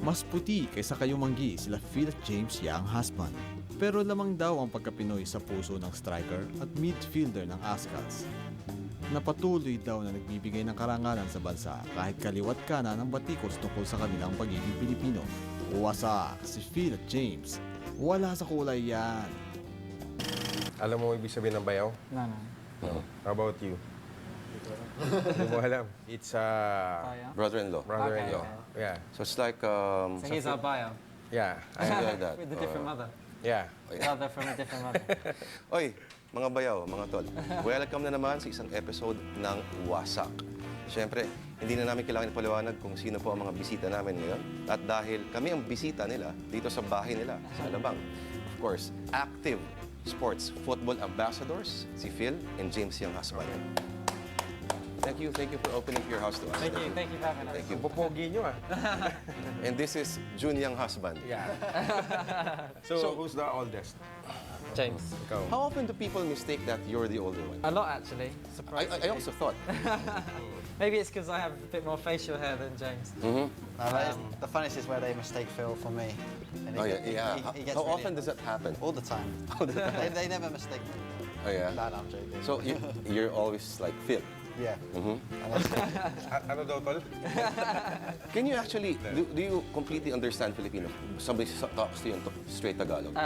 Mas puti kaysa kayumanggi sila Phil at James young husband. Pero lamang daw ang pagka-Pinoy sa puso ng striker at midfielder ng Azcals. Napatuloy daw na nagbibigay ng karangalan sa bansa kahit kaliwat kanan ang batikos tungkol sa kanilang pagiging Pilipino. Wasak si Phil at James. Wala sa kulay yan. Alam mo ibig sabihin ng bayaw? No. No. How about you? Hindi mo alam. It's Brother-in-law. brother-in-law. Okay. Yeah. So it's like So he's our bio. Yeah. something like that. With a different mother. Yeah. Brother from a different mother. Oy, mga bayaw, mga tol. Welcome na naman sa isang episode ng Wasak. Siyempre, hindi na namin kailangan ipaliwanag kung sino po ang mga bisita namin ngayon. At dahil kami ang bisita nila dito sa bahay nila, sa Alabang. Of course, active sports football ambassadors, si Phil and James yung husband. Thank you for opening your house to us. Thank you for having us. Thank you. Pupogi nyo And this is Jun yung husband. Yeah. So, who's the oldest? James. Ikaw. How often do people mistake that you're the older one? A lot actually. Surprisingly. I also thought. Maybe it's because I have a bit more facial hair than James. The funniest is where they mistake Phil for me. And Oh yeah. he gets How really often does that happen? All the time. They never mistake me. Oh yeah. No, I'm joking. So you're always like Phil. Yeah. Ano daw, tol? Can you actually do you completely understand Filipino? Somebody talks to you in straight Tagalog.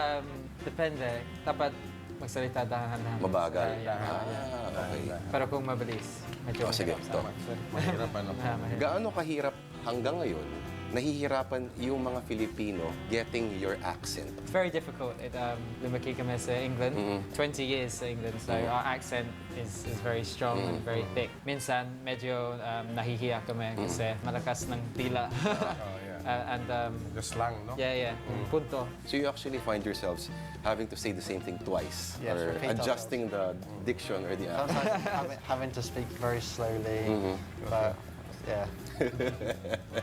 Depende. Dapat magsalita dahan-dahan. Mabagal. Yeah. Okay. Pero kung mabilis, medyo Oh, sige, mahirap to. sa akin. Mahirap ano? Mahirap. Gaano kahirap hanggang ngayon nahihirapan yung mga Filipino getting your accent? It's very difficult. Lumaki kami sa England, 20 years sa England, so our accent is very strong and very thick. Minsan, medyo nahihiya kami kasi malakas ng dila. Oh, yeah. And The slang, no? yeah, punto. So you actually find yourselves having to say the same thing twice, Yes, or repeat adjusting the diction or the accent. Sometimes having to speak very slowly. But yeah.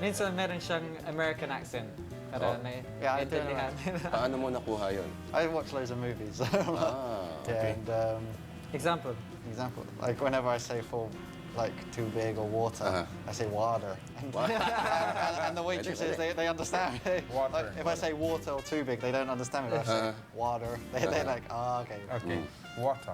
Minsan meron siyang American accent. Pero Yeah, I don't naiintindihan. Paano mo nakuha yun? I watch loads of movies. Okay. Yeah, and Example. example, like whenever I say for like too big or water, I say water. And the waitresses, they understand me. Water. Like, if I say water or too big, they don't understand me. If I say water, they're like, oh, okay. Okay. Water.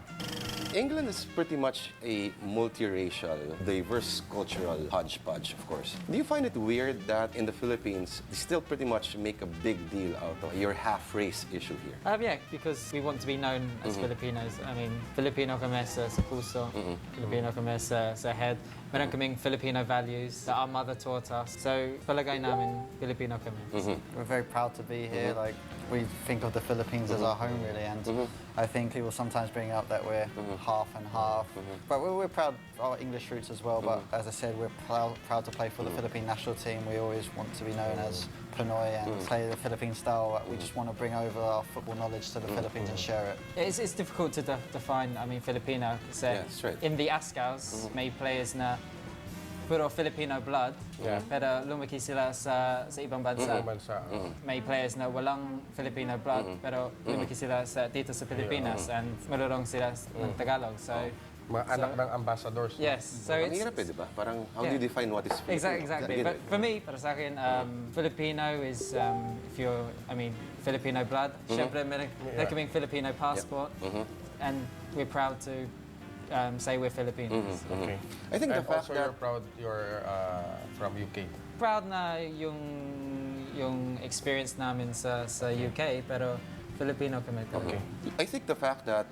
England is pretty much a multiracial, diverse cultural hodgepodge, of course. Do you find it weird that in the Philippines, they still pretty much make a big deal out of your half-race issue here? Yeah, because we want to be known as Filipinos. I mean, Filipino kami sa puso, Filipino kami sa head. Meron kaming Filipino values that our mother taught us. So, palagay namin, Filipino kami. We're very proud to be here. Like we think of the Philippines as our home, really, and I think people sometimes bring up that we're half and half. But we're proud of our English roots as well. But as I said, we're proud to play for the Philippine national team. We always want to be known as Pinoy and play the Philippine style. We just want to bring over our football knowledge to the Philippines and share it. It's difficult to define, I mean, Filipino. Kasi Yeah, that's right. in the Azcals, may players na puro Filipino blood, Yeah. pero lumaki sila sa ibang bansa. Ibang bansa. May players na walang Filipino blood, pero lumaki sila dito sa Pilipinas and marunong sila ng Tagalog. So, Mga anak ng ambassadors. no? yes. So Ang it's hirap di ba? Parang, how do Yeah. you define what is Filipino? exactly. But for me, para sa akin, Filipino is if you're, I mean, Filipino blood. Syempre, meron kaming Filipino passport, and we're proud to say we're Filipinos. Okay. I think the And fact also that you're proud you're from UK. Proud na yung experience namin sa UK, pero Filipino kami. Okay. I think the fact that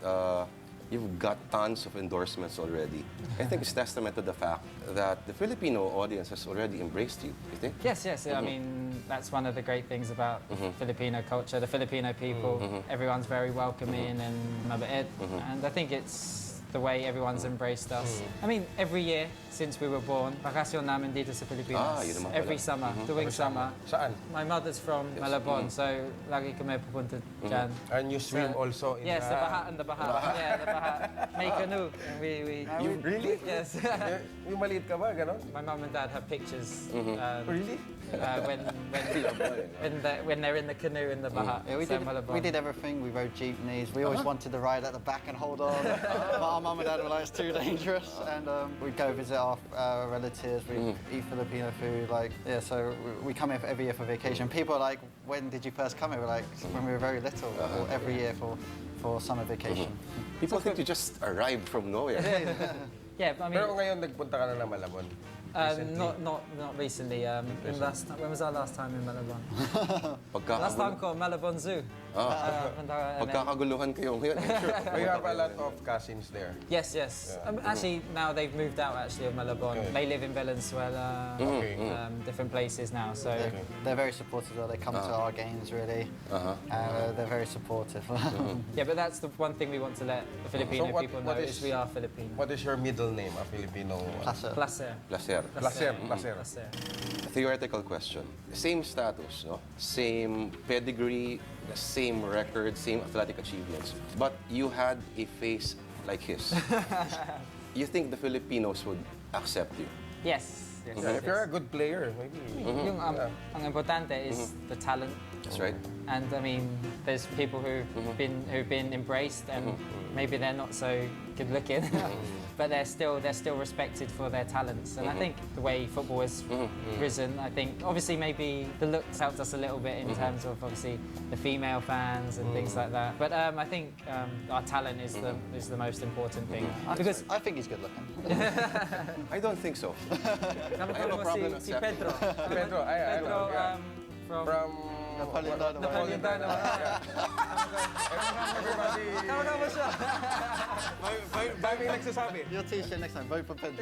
you've got tons of endorsements already, I think it's testament to the fact that the Filipino audience has already embraced you. You think? Yes. I mean, that's one of the great things about Filipino culture. The Filipino people, everyone's very welcoming and mabait, and I think it's the way everyone's embraced us. I mean, every year since we were born, bakasyon namin dito sa Pilipinas. Yun naman pala. Every summer, tuwing summer. Saan? My mother's from Malabon, so lagi kami pupunta dyan. And you swim also in Yes, the baha and the baha. Yeah, the baha. May canoe. You really? Yes. Yung maliit ka ba, ganon? My mum and dad have pictures. Really? When they're in the canoe in the baha. Yeah, we sa did. Malabon. We did everything. We rode jeepneys. We always wanted to ride at the back and hold on. But our mum and dad were like, it's too dangerous, and we'd go visit our relatives. We eat Filipino food, like yeah. So we come here every year for vacation. People are like, when did you first come here? We're like, when we were very little, or every year for summer vacation. People think you just arrived from nowhere. Yeah, but I mean, Pero ngayon nagpunta ka na ng Malabon. not recently. When was our last time in Malabon? Last time ko Malabon Zoo. Pagkakaguluhan kayo ngayon, I'm sure. But you have a lot of cousins there. Yes. Actually, now they've moved out actually of Malabon. Okay. They live in Valenzuela, Okay. different places now. So They're very supportive. They come to our games really, and they're very supportive. yeah, but that's the one thing we want to let the Filipino what- people know what is we are Filipino. What is your middle name, a Filipino? Placer. Placer. Placer. Placer. Placer. Theoretical question. Same status, no? Same pedigree, the same record, same athletic achievements. But you had a face like his. You think the Filipinos would accept you? Yes. If you're a good player, maybe. Yung ang importante is the talent. That's right. And I mean, there's people who've been embraced, and maybe they're not so good looking, but they're still respected for their talents. And I think the way football has risen, I think obviously maybe the looks helped us a little bit in terms of obviously the female fans and things like that. But I think our talent is the most important thing because I think he's good looking. I don't think so. I have a problem si accepting. Pedro. Pedro, I know, yeah. From Napoleon Napoleon Dynamite. Everybody. Tama mo siya. Daming nagsasabi. Your t-shirt next time, vote for Pedro.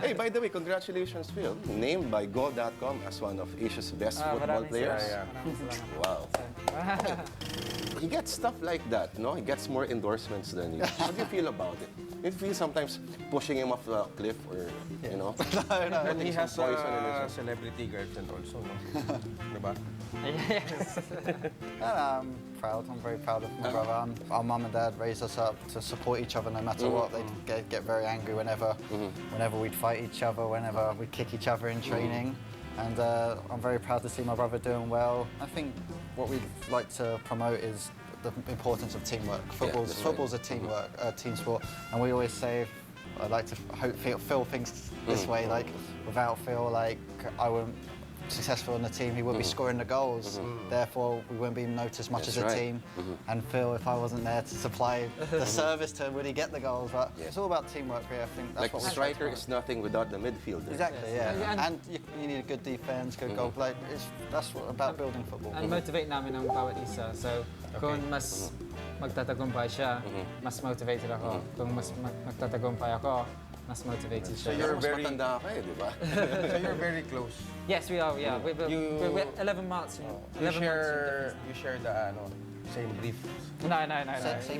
Hey, by the way, congratulations, Phil. Named by Goal.com as one of Asia's best football maraming players. Yeah. Wow. He gets stuff like that, no? He gets more endorsements than you. How do you feel about it? You feel sometimes pushing him off the cliff or, you know, And he putting some has poison in a his... celebrity girlfriend also, no? Diba? Yes. And I'm proud. I'm very proud of my brother. Our mum and dad raised us up to support each other no matter what. They'd get very angry whenever we'd fight each other, whenever we'd kick each other in training. And I'm very proud to see my brother doing well. I think what we'd like to promote is the importance of teamwork. Football's a teamwork, team sport, and we always say, I'd like to Phil thinks this way, like without Phil, like I wouldn't successful on the team, he would be scoring the goals. Therefore, we wouldn't be noticed much That's as a right. team. And Phil, if I wasn't there to supply the service to him, would he get the goals? But it's all about teamwork here. I think that's Like, what we striker is nothing without the midfielder. Exactly, yeah. And- And you need a good defense, good goal play. That's what about building football. And motivate namin ang bawat isa. So, kung mas magtatagumpay siya, mas motivated ako. Kung mas magtatagumpay ako, mas motivated So siya. you're Mas very, matanda ka eh, di ba? so you're very close. Yes, we are. Yeah, we're 11 months. You share the same brief. No.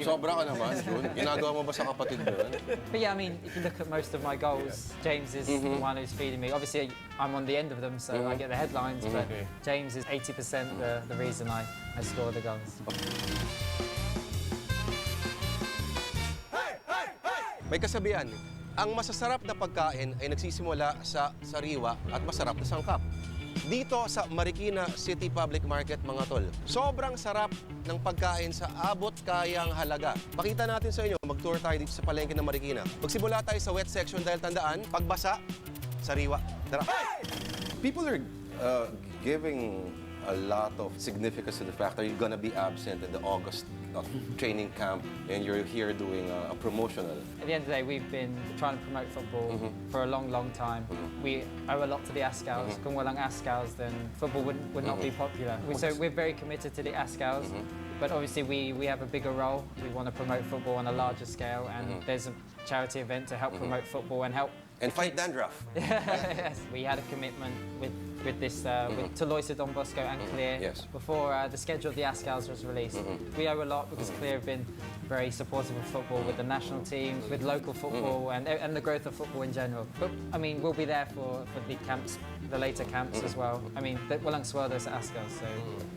Sobra ka naman, Jun. Ginagawa mo ba sa kapatid mo yun? But yeah, I mean, if you look at most of my goals, James is the one who's feeding me. Obviously, I'm on the end of them, so I get the headlines, but Okay. James is 80% the reason I score the goals. May kasabihan, ang masasarap na pagkain ay nagsisimula sa sariwa at masarap na sangkap. Dito sa Marikina City Public Market, mga tol, sobrang sarap ng pagkain sa abot kayang halaga. Pakita natin sa inyo, mag-tour tayo dito sa palengke ng Marikina. Magsimula tayo sa wet section dahil tandaan, pagbasa, sariwa. Tara! People are giving a lot of significance to the fact that you're gonna be absent in the August training camp and you're here doing a promotional. At the end of the day, we've been trying to promote football for a long, long time. We owe a lot to the Ascals. Kung walang Ascals, then football would not be popular. So we're very committed to the Ascals, but obviously we have a bigger role. We want to promote football on a larger scale, and there's a charity event to help promote football and help. And fight dandruff. Yes, we had a commitment with this with Toloisa Don Bosco and Clear before the schedule of the Ascals was released. We owe a lot because Clear have been very supportive of football with the national team, with local football and the growth of football in general. But I mean, we'll be there for the camps, the later camps as well. I mean, walang sweldo sa Ascals, so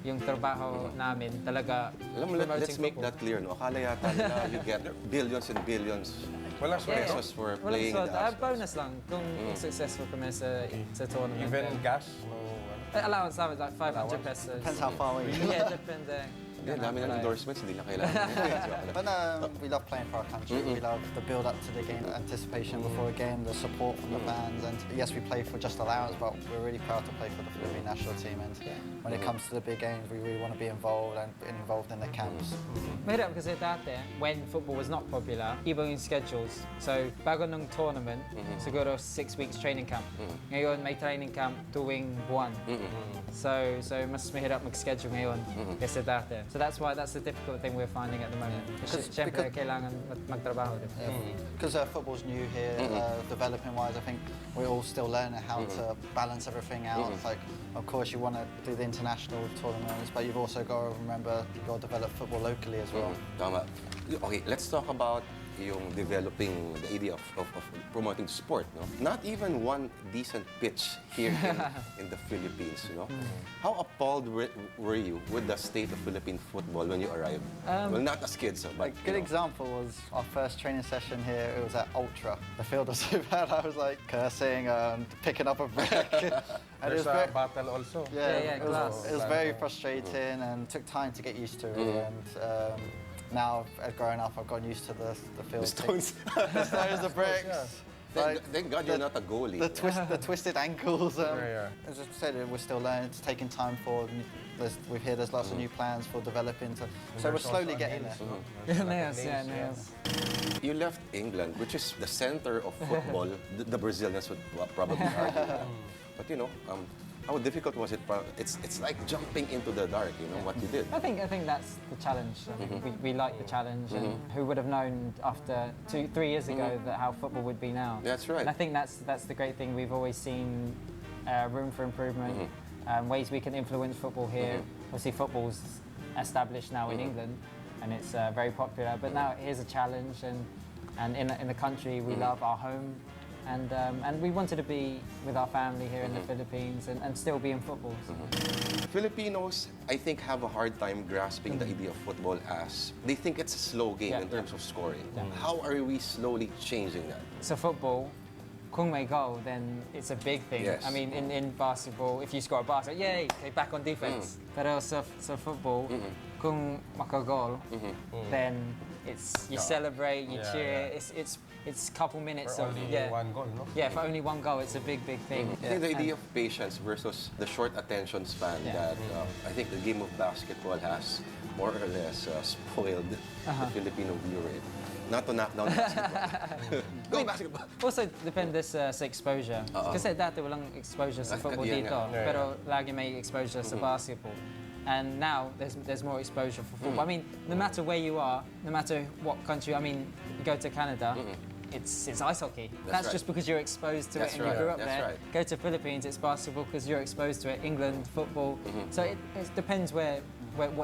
yung trabaho namin talaga Alam mo, promoting let's make football. that clear, no? Akala yata nila you get billions and billions Walang sweldo. pesos for Walang playing in the sweldo. Ascals. Bonus lang kung successful kami sa tournament. Even gas? No. Allowance namin like 500 pesos. Depends how far we Yeah, depende. gonna dami ng play. endorsements, hindi na kailangan. Joke lang. But no, we love playing for our country. We love the build up to the game, the anticipation before a game, the support from the fans. And yes, we play for just allowance, but we're really proud to play for the Philippine national team. And when it comes to the big games, we really want to be involved and involved in the camps. Mahirap kasi dati, when football was not popular, iba yung schedules. So, bago nung tournament, siguro 6 weeks training camp. Ngayon, may training camp tuwing buwan. So mas mahirap mag-schedule ngayon kasi dati. So that's the difficult thing we're finding at the moment. Kasi syempre, kailangan magtrabaho. Because football's new here, developing-wise, I think we're all still learning how to balance everything out. Like, of course, you want to do the international tournaments, but you've also got to remember you've got to develop football locally as well. Tama. Okay, let's talk about yung developing the idea of promoting sport, no? Not even one decent pitch here in the Philippines, you know? How appalled were you with the state of Philippine football when you arrived? Well, not as kids, but A good example was our first training session here. It was at Ultra. The field was so bad, I was like cursing and picking up a brick. And There's a battle also. Yeah, glass. It was very frustrating and took time to get used to it. And now, growing up, I've gotten used to the field. The stones. The stones, the bricks. Thank God you're not a goalie. The twisted ankles. Yeah. As I said, we're still learning. It's taking time for. We've heard there's lots of new plans for developing. So we're slowly getting there. Nails. You left England, which is the center of football. The Brazilians would probably argue. But you know, how difficult was it? It's like jumping into the dark, you know, what you did. I think that's the challenge. We like the challenge, and who would have known after 3 years ago that how football would be now? That's right. And I think that's the great thing. We've always seen room for improvement, ways we can influence football here. Obviously, football's established now in England, and it's very popular. But now here's a challenge, and in the country we love our home. And we wanted to be with our family here in the Philippines and still be in football. So. Filipinos, I think, have a hard time grasping the idea of football as they think it's a slow game in terms of scoring. How are we slowly changing that? So football, kung may goal, then it's a big thing. Yes. I mean, in basketball, if you score a basket, yay, okay, back on defense. Pero so football, kung makagol, then you celebrate, you cheer. It's a couple minutes For of only one goal, no? Yeah, for only one goal, it's a big thing. I think the idea of patience versus the short attention span that I think the game of basketball has more or less spoiled the Filipino viewer. Not to knock down basketball. Go basketball! Also, depende sa exposure. Kasi dati walang exposure sa football yan dito, nga. pero lagi may exposure sa basketball. And now there's more exposure for football. I mean, no matter where you are, no matter what country, I mean, you go to Canada, it's ice hockey. That's right. just because you're exposed to That's it and right. you grew up That's there. right. Go to Philippines, it's basketball because you're exposed to it. England, football. So it depends what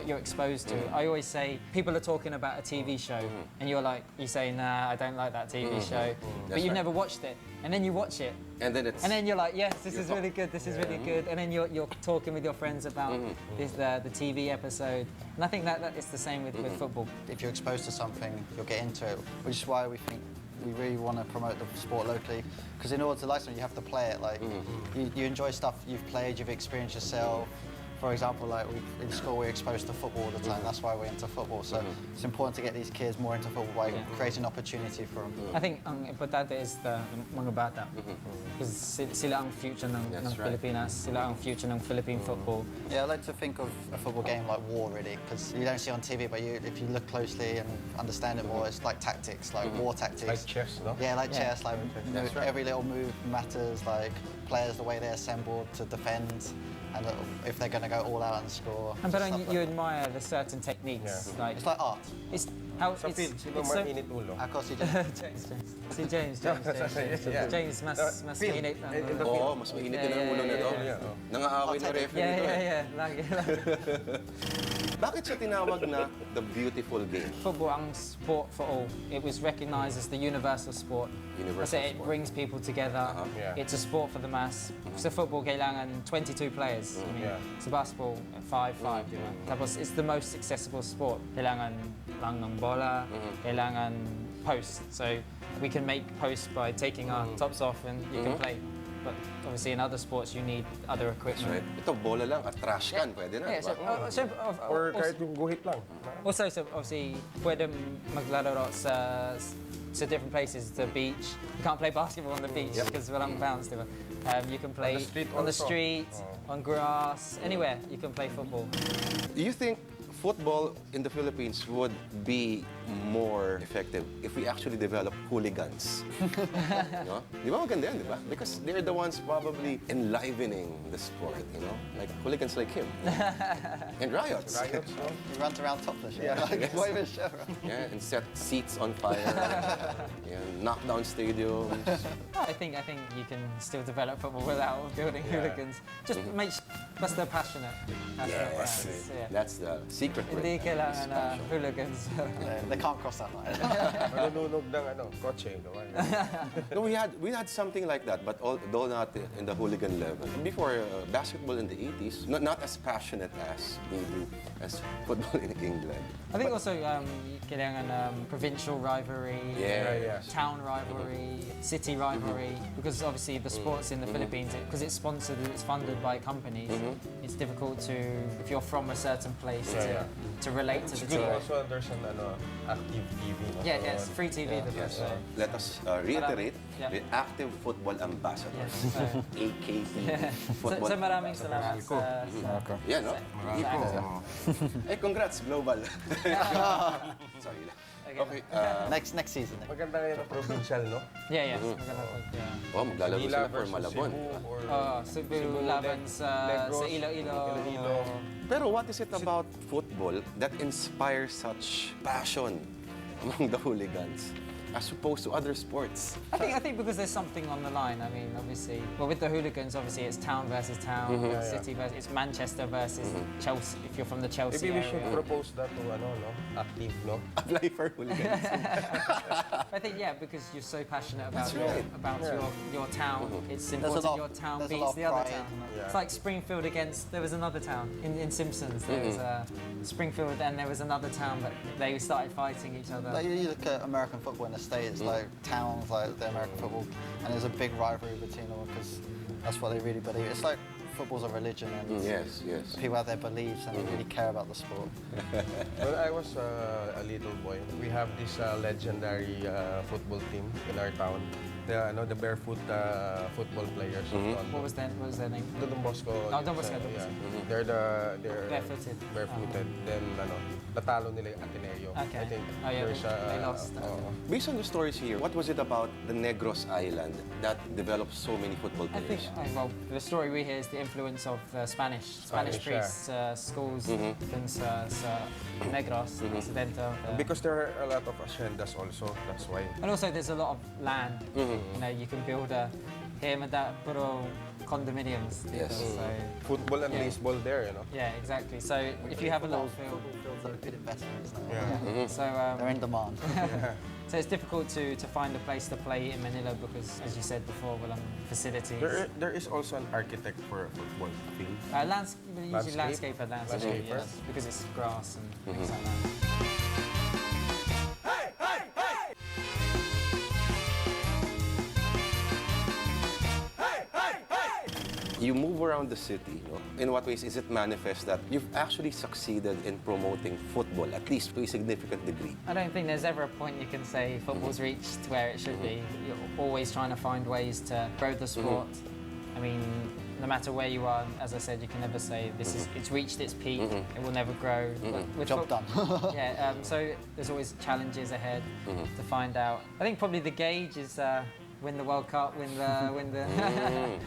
you're exposed to. I always say people are talking about a TV show, and you say, nah, I don't like that TV show, but you've never watched it, and then you watch it, And then you're like, yes, this is really good. This is really good, and then you're talking with your friends about the TV episode, and I think that is the same with football. If you're exposed to something, you'll get into it, which is why we think we really want to promote the sport locally. Because in order to like something, you have to play it. Like you enjoy stuff you've played, you've experienced yourself. For example, like in school, we're exposed to football all the time. That's why we're into football. So it's important to get these kids more into football by creating opportunity for them. I think ang importante is the mga bata. Because sila ang future ng Pilipinas, sila ang future ng Philippine football. Yeah, I like to think of a football game like war, really, because you don't see it on TV, but if you look closely and understand it more, it's like tactics, like war tactics. Like chess, no? Yeah, like chess. Like That's right. every little move matters. Like players, the way they're assembled to defend, and if they're going to go all out and score. But stuff like you that. admire the certain techniques, like It's like art. it's how Sa field, sino it's mas so. init ulo? Of course, you do. Si James. Yeah. James mas Field. init ang In the Oo, mas mainit din ang ulo nito. Nangaaway na referee nito eh. Yeah, lagi. Bakit siya tinawag na the beautiful game? Football ang sport for all. It was recognized as the universal sport. Universal Kasi it sport. brings people together. Yeah. It's a sport for the mass. Sa football, kailangan 22 players. I mean, sa basketball, 5-5, di ba? Tapos, it's the most accessible sport. Kailangan lang ng bola, kailangan post. So, we can make posts by taking our tops off and you can play. but obviously in other sports you need other equipment. Right? Ito, bola lang at trash can, pwede na, Yeah, di ba? Or kahit yung guhit lang. Also, so obviously, pwede maglalaro sa different places, the beach. You can't play basketball on the beach because walang bounce, diba? You can play on the street, on grass, anywhere you can play football. Do you think football in the Philippines would be more effective if we actually develop hooligans? No? Di ba maganda yan, di ba? Because they're the ones probably enlivening the sport, you know? Like hooligans like him. And riots. Riots, no? He runs around topless, yeah. Like, why even show? Yeah, and set seats on fire. Yeah, knock down stadiums. I think you can still develop football without building hooligans. Just make basta they're passionate. Yes. fans, yeah. That's the secret. Hindi kailangan na hooligans. They can't cross that line. Manununog ng kotse. No, we had something like that, but though not in the hooligan level. Before basketball in the 80s, not as passionate as football in England. I think also kailangan provincial rivalry, Yeah. town rivalry, city rivalry, because obviously the sports in the Philippines, because it's sponsored, it's funded by companies, it's difficult to, if you're from a certain place, to relate to the It's good team. also there's an active TV. No? Yeah, yes, free TV, the Yes. best way. Let us reiterate Yeah. the active football ambassadors, Yes, so- AKP So, football. so maraming salamat sa Yeah, no? sa- Hey, congrats, global. Sorry lang. Okay. Next season. Maganda ngayon ang provincial, no? Yeah, yes. Maganda po, yeah. Oh, maglalaro Manila sila for versus Malabon. Cebu or Cebu laban sa Negros, Iloilo. Iloilo. Pero what is it about football that inspires such passion among the hooligans as opposed to other sports? I think because there's something on the line. I mean, obviously, well, with the hooligans, obviously it's town versus town, city versus it's Manchester versus Chelsea. If you're from the Chelsea Maybe we area. should propose that to active, no? Apply for hooligans. I think because you're so passionate about right. your town. It's There's a important lot- your town there's a beats lot of the other pride, town. isn't it? It's like Springfield against there was another town in Simpsons. There was Springfield and there was another town, but they started fighting each other. Like, you look at American football in the States, like towns, like the American football, and there's a big rivalry between them because that's what they really believe. It's like football's a religion, and Yes. people have their beliefs and they really care about the sport. When I was a little boy, we have this legendary football team in our town. The barefoot football players. What was their name? The Don Bosco. Oh, Don Bosco, Don Yeah. Bosco. They're Barefooted. Barefooted. Then natalo nila yung Ateneo. Okay. I think Oh, yeah, there's they lost. Based on the stories here, what was it about the Negros Island that developed so many football I think, players? well, the story we hear is the influence of the Spanish Spanish, priests, schools, dun sa Negros, Occidental. because there are a lot of haciendas also. That's why. And also there's a lot of land. You know, you can build here and that, puro condominiums. Yes. So, Football and Yeah. baseball there, yeah, exactly. So if you have a lot of field, Football fields are a good investment, isn't it? Yeah. so They're in demand. so it's difficult to find a place to play in Manila because, as you said before, facilities. There is also an architect for a football field. Usually landscaper, Landscaper. yes, because it's grass and things like that. You move around the city, no? In what ways is it manifest that you've actually succeeded in promoting football, at least to a significant degree? I don't think there's ever a point you can say football's reached where it should be. You're always trying to find ways to grow the sport. I mean, no matter where you are, as I said, you can never say it's reached its peak. It will never grow. But with Job done. yeah. So there's always challenges ahead to find out. I think probably the gauge is win the World Cup, win the.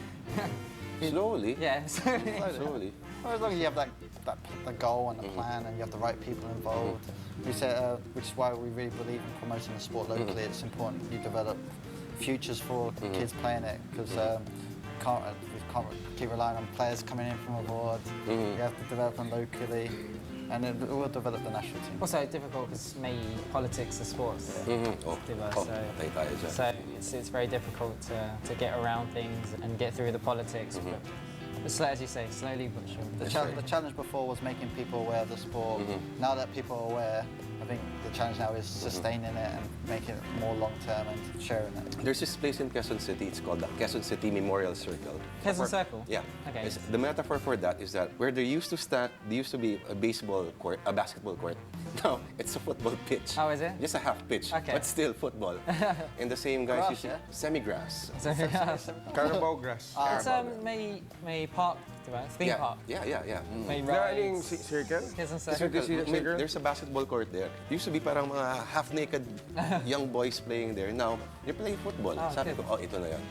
Slowly. Yeah. Slowly. Well, as long as you have the goal and the plan and you have the right people involved, we said, which is why we really believe in promoting the sport locally. It's important you develop futures for kids playing it because we can't keep relying on players coming in from abroad. You have to develop them locally, and it will develop the national team. Also difficult because maybe politics of sports. Oh, Diba? tayo tayo dyan. So it's very difficult to get around things and get through the politics. But as you say, slowly but surely. The challenge before was making people aware of the sport. Now that people are aware, I think the challenge now is sustaining it and making it more long-term and sharing it. There's this place in Quezon City. It's called the Quezon City Memorial Circle. Quezon Circle? Yeah. Okay. The metaphor for that is that where there used to be a baseball court, a basketball court. Now it's a football pitch. Oh, is it? Just a half pitch, Okay. but still football. And the same guys Grass, used to yeah? semi-grass. Carabao grass. It's may park, diba? Theme park. Yeah. Mm. May Is there any rides. circle? Quezon Circle. Circle. Circle? There's a basketball court there. Used to be parang mga half-naked young boys playing there. Now, you're playing football. Oh, Sabi good. ko, ito na yun.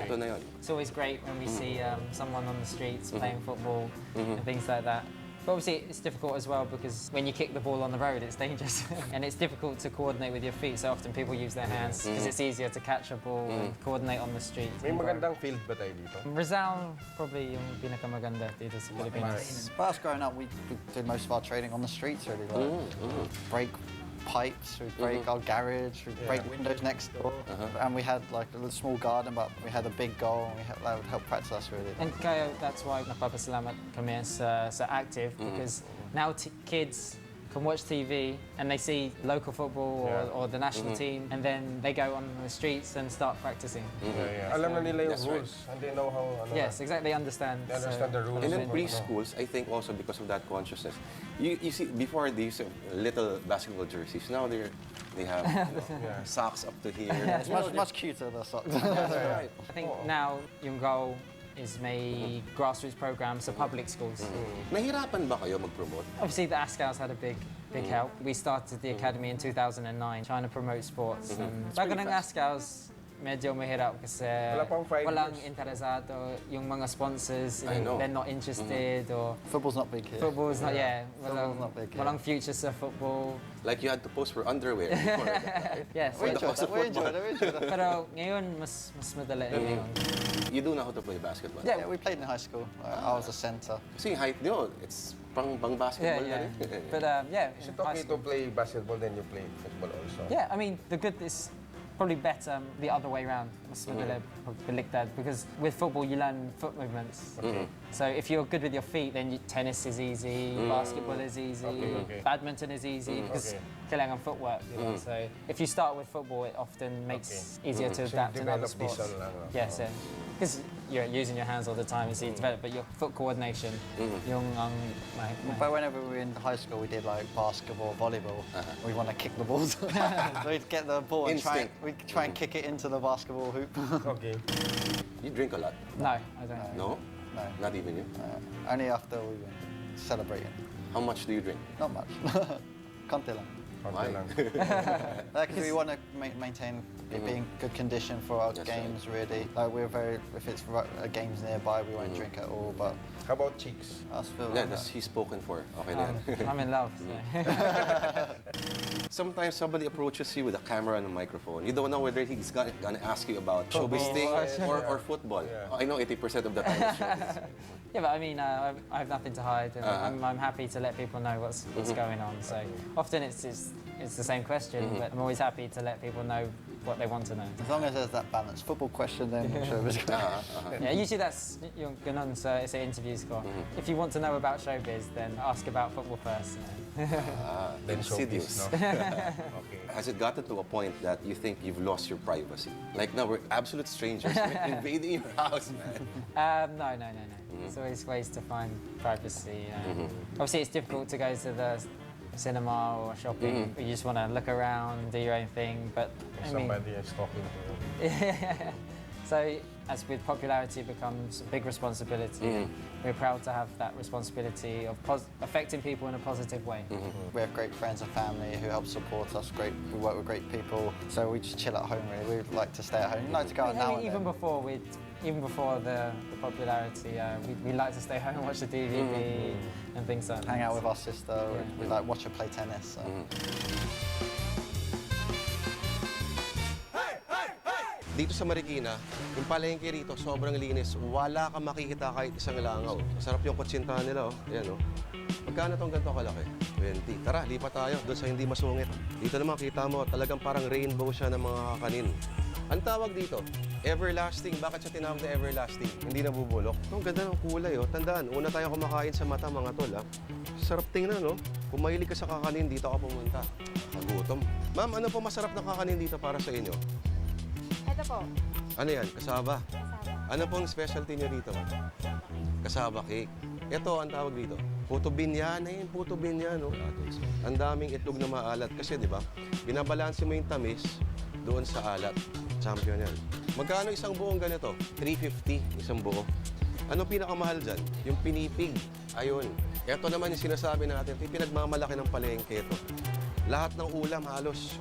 Ito na yun. It's always great when we see someone on the streets playing football Mm-hmm. and things like that. But obviously it's difficult as well because when you kick the ball on the road, it's dangerous. And it's difficult to coordinate with your feet, so often people use their hands because it's easier to catch a ball and coordinate on the street. May magandang field ba tayo dito? Rizal, probably yung pinakamaganda dito sa Pilipinas. But us growing up, we did most of our training on the streets, really. Like, break pipes, we'd break our garage, we'd break windows next door. And we had like a little small garden, but we had a big goal, and that would help practice us, really. And kaya that's why napapasalamat kami sa Active because now kids can watch TV and they see local football or the national team and then they go on the streets and start practicing. Alam na nila yung That's right. rules. And they know how... Yes, exactly, they understand. They understand the rules. And then of- preschools, I think also because of that consciousness. You see, before they used to have little basketball jerseys. Now they have socks up to here. It's much cuter, the socks. Right. I think now yung goal is may grassroots programs sa public schools. Nahirapan ba kayo mag-promote? Obviously, the ASCAOs had a big help. We started the academy in 2009 trying to promote sports. And bago ng ASCAOs, medyo mahirap kasi Wala pang 5 walang years. interesado, yung mga sponsors, I know. they're not interested, or Football's not big here. football's not, Football's not big, yeah. walang future sa football. Like you had to post for underwear before. Right? Yes. We enjoyed that. We enjoyed that. Pero ngayon, mas madali ngayon. You do know how to play basketball. Yeah. Yeah, we played in high school. I was a centre. Kasi yung height nyo, it's pang basketball na rin. But yeah, Is in it high okay to school. play basketball then you play football also? Yeah, I mean, the good is probably better the other way around. Mas madali baliktad, because with football you learn foot movements. So if you're good with your feet, then tennis is easy, basketball is easy, Okay. badminton is easy because kailangan footwork. You know? So if you start with football, it often makes easier to So you adapt in other develop this sports. on lang, Yes, yeah. Because you're using your hands all the time, so you develop, but your foot coordination, yung But whenever we were in high school, we did like basketball, volleyball. We want to kick the balls. So we'd get the ball and we'd try and kick it into the basketball hoop. Okay. You drink a lot? No, I don't. No? No. Not even you? Only after we were celebrating. How much do you drink? Not much. Konti lang. Konti lang. Because we want to maintain it being good condition for our That's games, really. Like if it's games nearby, we won't drink at all. But How about chicks? us feel Yeah, like that's that. he's spoken for. Okay na yan. I'm in love. So. Sometimes somebody approaches you with a camera and a microphone. You don't know whether he's gonna ask you about showbiz thing or football. Yeah. I know 80% of the time it's showbiz. Yeah, but I mean, I have nothing to hide, and I'm happy to let people know what's going on. So often it's the same question, but I'm always happy to let people know what they want to know. As long as there's that balance. Football question, then showbiz. Yeah, usually that's yung ganun sa interviews ko. If you want to know about showbiz, then ask about football first. Then Insidious. showbiz, no? Okay. Has it gotten to a point that you think you've lost your privacy? Like now we're absolute strangers invading your house, man. No. There's always ways to find privacy. Obviously, it's difficult to go to the cinema or shopping. You just want to look around, do your own thing. But I mean, Somebody is talking to you. so as with popularity becomes a big responsibility, we're proud to have that responsibility of affecting people in a positive way. We have great friends and family who help support us. We work with great people, so we just chill at home. Really, we like to stay at home. We like to go out now and Even then. even before the popularity, we like to stay home and watch the DVD and things like that. Hang out with our sister. Yeah. We like watch her play tennis. So. Dito sa Marikina, yung palengke rito, sobrang linis. Wala kang makikita kahit isang langaw. Masarap yung kutsintahan nila, oh. Ayan, oh. Magkano tong ganito kalaki? 20. Tara, lipat tayo doon sa hindi masungit. Dito naman, kita mo, talagang parang rainbow siya ng mga kakanin. Ang tawag dito, everlasting. Bakit siya tinawag na everlasting? Hindi nabubulok. Ang ganda ng kulay, oh. Tandaan, una tayo kumakain sa mata, mga tol, ha? Sarap tingnan, no? Kung mahilig ka sa kakanin, dito ka pumunta. Kagutom. Ma'am, ano po masarap na kakanin dito para sa inyo? Ito po. Ano yan? Kasaba. Kasama. Ano pong specialty niyo dito, ma'am? Kasaba cake. Ito ang tawag dito. Puto binyana yun, puto binyana, no? Ang daming itlog na maalat. Kasi, di ba, binabalanse mo yung tamis doon sa alat. Champion yan. Magkano isang buong ganito? 350 isang buo. Ano pinakamahal dyan? Yung pinipig. Ayun. Ito naman yung sinasabi natin. Ito yung pinagmamalaki ng palengke ito. Lahat ng ulam halos.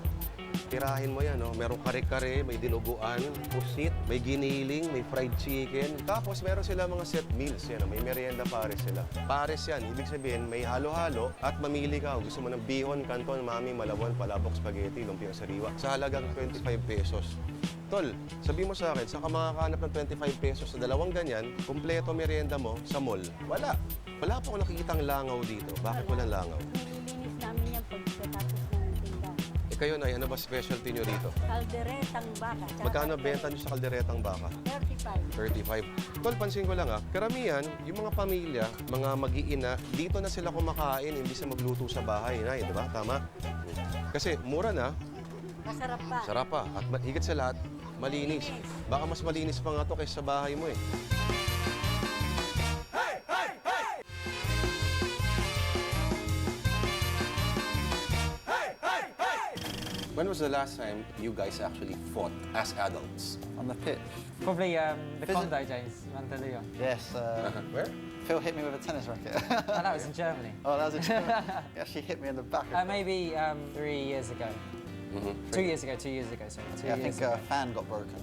Tirahin mo yan, no? Merong kare-kare, may dinuguan, pusit, may giniling, may fried chicken. Tapos meron sila mga set meals yan. May merienda pares sila. Pares yan. Ibig sabihin, may halo-halo at mamili ka. Gusto mo ng bihon, kanton, mami, malawan, palabok, spaghetti, lumpiang sariwa. Sa halagang 25 pesos. Tol, sabi mo sa akin, saan ka makakahanap ng 25 pesos sa dalawang ganyan, kumpleto merienda mo sa mall? Wala. Wala po akong nakikitang langaw dito. Bakit walang langaw? Nililinis namin yan pagkatapos ng tinda. Kayo, Nay, ano ba specialty nyo rito? Kalderetang baka. tsaka Magkano benta nyo sa kalderetang baka? 35. 35. Tol, pansin ko lang karamihan, yung mga pamilya, mga mag-iina, dito na sila kumakain, hindi sa magluto sa bahay, Nay, di ba? Tama? Kasi mura na, Masarap pa. sarap pa, at higit sa lahat, malinis. Baka mas malinis pa nga to kaysa sa bahay mo eh. When was the last time you guys actually fought as adults? On the pitch. Probably the Visit- condo, James, Mandaluyong. Yes. Where? Phil hit me with a tennis racket. Oh, that was in Germany. Oh, that was a German. He actually hit me in the back. Maybe 3 years ago. 2 years ago, sorry. Yeah, I think a fan got broken.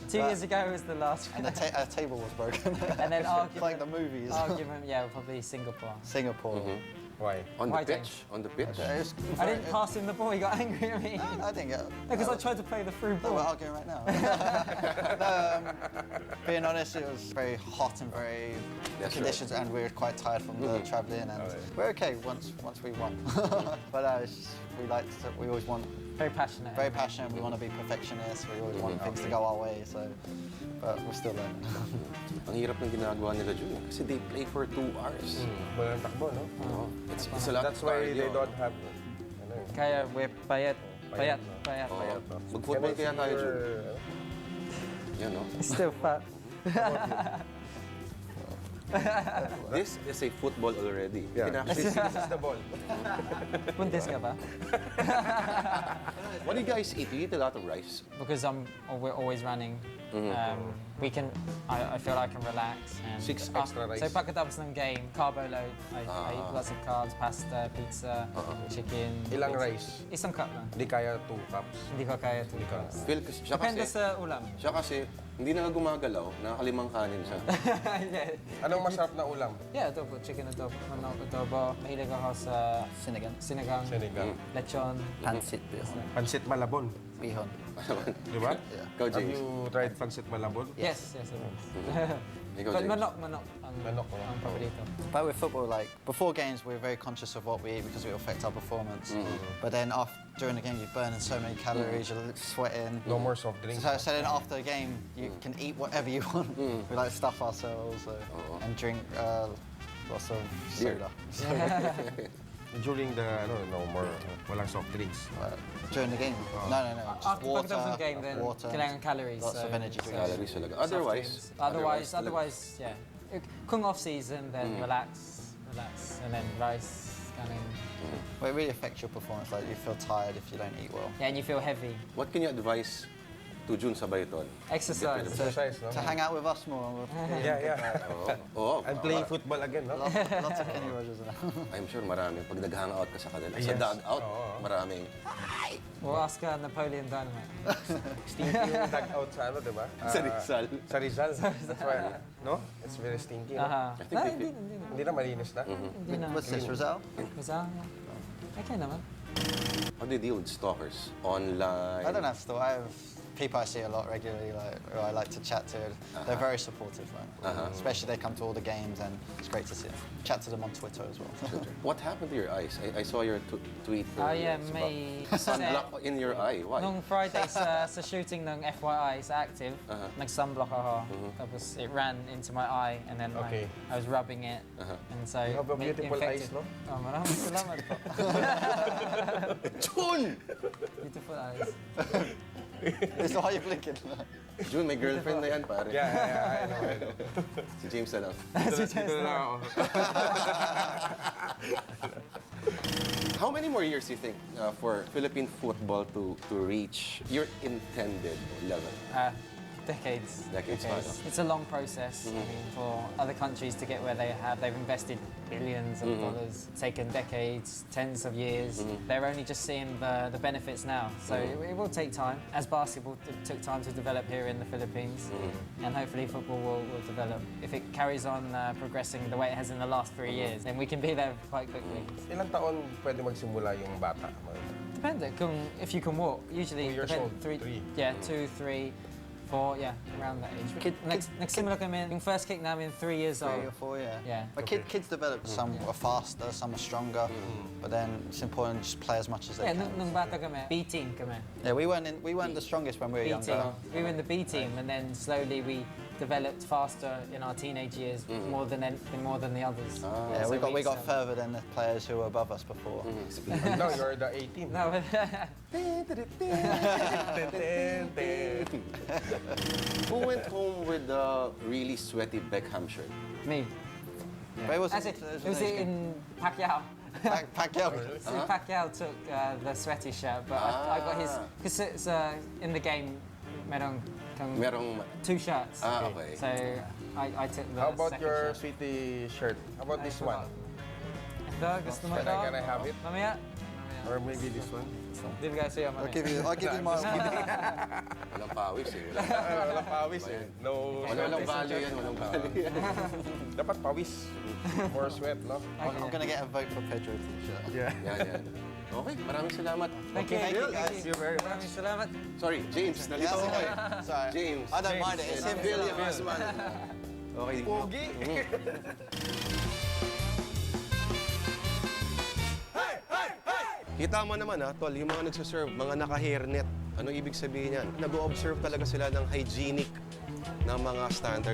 2 years ago was the last And the table was broken. And then It's argument, like the movies. argument, yeah, probably Singapore. Singapore. Why? On the Why, pitch? James? On the pitch? I didn't pass him the ball, he got angry at me. I didn't get. Because I tried to play the through No, we're ball. arguing right now. Being honest, it was very hot and very That's conditions, and we were quite tired from the travelling. And we're okay once we won. But it's just, we always want Very passionate. very passionate. We want to be perfectionists. We always want things to go our way. So, but we're still learning. Ang hirap ng ginagawa nila, Jun. Kasi they play for 2 hours. Walang takbo, no? Oh, it's a lot That's of why cardio. they don't have, ano eh. Kaya we're payat. Payat, Payat. Oo. Mag-football kaya tayo, Jun. Yan, no? Still fat. This is a football already. Yeah. You can This actually see is the ball. Bundes ka ba? What do you guys eat? You eat a lot of rice. Because we're always running. I feel I can relax. And 6 extra rice. So pagkatapos ng game, carbo load. I eat lots of carbs, pasta, pizza, chicken. Ilang rice? Isang cup lang. Hindi kaya 2 cups. Hindi ko kaya 2 cups. Phil, siya Depende kasi, sa ulam. siya kasi, hindi na nga gumagalaw, nakakalimang kanin siya. Anong masarap na ulam? Yeah, adobo, chicken adobo, manok adobo. Mahilig ako sa Sinigang. sinigang, Sinigang. lechon. Pansit bihon. Pansit malabon. Bihon. Di ba? Ikaw, Have James. you tried pansit malabon? Yes, it is. Ikaw, But James. manok ang Manok, oh. ang paborito. But with football, like before games, we're very conscious of what we eat because it will affect our performance. But then during the game, you're burning so many calories, you're sweating. No more soft drinks. So then after the game, you can eat whatever you want. We like stuff ourselves and drink lots of Beer. soda. During the, no more, walang soft drinks. During the game? No. Just After water, pagkatapos ng game, then water, kailangan calories. lots so- of energy so drinks. Calories talaga. soft Otherwise, drinks. Otherwise, yeah. Kung off season, then relax, and then rice, kind of. Well, it really affects your performance. Like you feel tired if you don't eat well. Yeah, and you feel heavy. what can you advise to Jun sa Bayton? Exercise. Exercise, no? To hang out with us more. Yeah. Oo. And playing football again, no? Lots of Kenny Rogers. I'm sure marami. Pag nag-hangout ka sa kanila. Sa Yes. dugout, Oo. maraming. We'll ask Napoleon Dynamite. Stinky yung dugout sa ano, di ba? Sa Rizal. Sa Rizal. That's why, no? It's very stinky, no? Aha. I think No, they- hindi na. Hindi na malinis na. Hindi na. What's this, Rizal? Rizal, yeah. Okay naman. How do you deal with stalkers? Online? I don't have store. I have people I see a lot regularly, like who I like to chat to, they're very supportive. Like, especially they come to all the games, and it's great to see them. Chat to them on Twitter as well. What happened to your eyes? I saw your tweet. Yeah, it's may about sunblock in your eye. Why? Nung Friday sa shooting ng FYI sa Active, nag-sunblock ako. Tapos it ran into my eye and then Okay. I was rubbing it. And so You have a beautiful eyes, no? Oh, maraming salamat po. June! Beautiful eyes. That's why you're blinking. June, may girlfriend na yan, pare. Yeah, I know. Si James na lang. Dito na ako. How many more years do you think for Philippine football to reach your intended level? Decades. Decades, paano? It's a long process. I mean, for other countries to get where they have, they've invested billions of dollars, taken decades, tens of years. They're only just seeing the benefits now. So it will take time. As basketball took time to develop here in the Philippines, and hopefully football will develop. If it carries on progressing the way it has in the last 3 years, then we can be there quite quickly. Ilang taon pwede magsimula yung bata? Depende if you can walk. Usually 2 years old, 3. Yeah, 2, 3, 4, yeah, around that age. Nagsimula kami, yung first kick namin 3 years 3 old. or 4, yeah. Yeah. But kids develop. Some are faster, some are stronger. But then it's important to just play as much as they Yeah, can. nung bata kami, B team kami. Yeah, we weren't the strongest when we were B younger. team. We were in the B team, and then slowly we developed faster in our teenage years, more than the others. Yeah, So we got started- further than the players who were above us before. No, you're the 18. No, but Who went home with a really sweaty Beckham shirt? me. But it was, It was in Pacquiao. Pacquiao. So Pacquiao took the sweaty shirt, but I got his because it's in the game. Merong... 2 shirts. Okay. So I took the How about second your shirt. sweetie shirt? How about this one? Ito, gusto mo ito? Can I have it? Mamaya? Or maybe this one? Dito guys sa'yo, mamaya. I'll give you my. Walang pawis eh. Walang pawis eh. No Walang value yan, walang value yan. Dapat pawis. More sweat, no? I'm gonna get a vote for Pedro t-shirt. Yeah. Yan. Okay, maraming salamat. Thank you. Thank you, guys. Thank you very much. Maraming salamat. Sorry, James, nalito ako eh. Sorry. James. I don't mind it. It's him. Billy Masman. Okay. Pogi! Kita mo naman ha, tol, yung mga nagsaserve, mga naka-hairnet. Anong ibig sabihin yan? Nag-o-observe talaga sila ng hygienic na mga standard.